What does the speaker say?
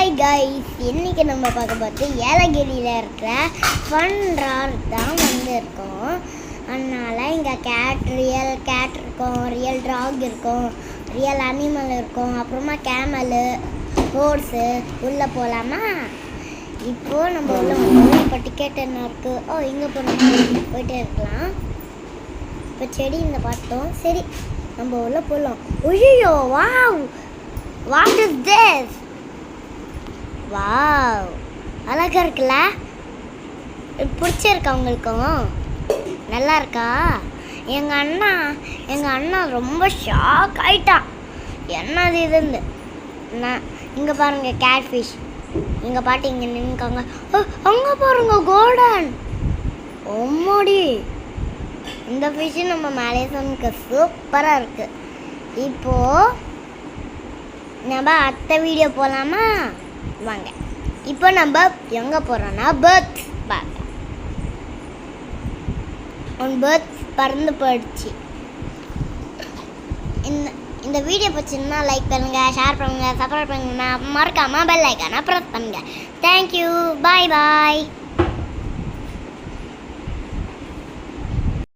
Hi guys, இன்னைக்கு நம்ம பார்க்க பார்த்து ஏலகிரியில் இருக்கிற ஃபன் ரார் தான் இருக்கோம். அதனால் இங்கே ரியல் கேட் இருக்கும், ரியல் டாக் இருக்கும், ரியல் அனிமல் இருக்கும், அப்புறமா கேமலு, ஹோர்ஸு. உள்ளே போகலாமா? இப்போது நம்ம உள்ள இப்போ டிக்கெட் என்ன இருக்குது? இங்கே போகணும், போயிட்டே இருக்கலாம். இப்போ செடி இந்த பார்த்தோம். சரி, நம்ம உள்ள போகலாம். ஐயோ, wow, what is this? Wow, அழகா இருக்குல்ல? பிடிச்சிருக்கா உங்களுக்கும்? நல்லா இருக்கா? எங்கள் அண்ணா ரொம்ப ஷாக் ஆயிட்டான். என்னது இதுன்னு. நான் இங்கே பாருங்க, கேட் ஃபிஷ். இங்கே பாட்டு இங்கே நின்றுக்காங்க. அங்கே பாருங்க, கோல்டன். ஒம்மாடி, இந்த ஃபிஷ்ஷு நம்ம மலேசியனுக்கு சூப்பராக இருக்குது. இப்போது நம்ம அடுத்த வீடியோ போகலாமா? வாங்க. இப்போ நம்ம எங்கே போகிறோன்னா பேர்ட்ஸ் பார்க்க. பேர்ட்ஸ் பறந்து போயிடுச்சு. இந்த வீடியோ பிடிச்சிருந்தா லைக் பண்ணுங்கள், ஷேர் பண்ணுங்கள், சப்ஸ்கிரைப் பண்ணுங்கள், மறக்காமல் பெல் ஐக்கானை ப்ரெஸ் பண்ணுங்கள். தேங்க்யூ, பாய் பாய்.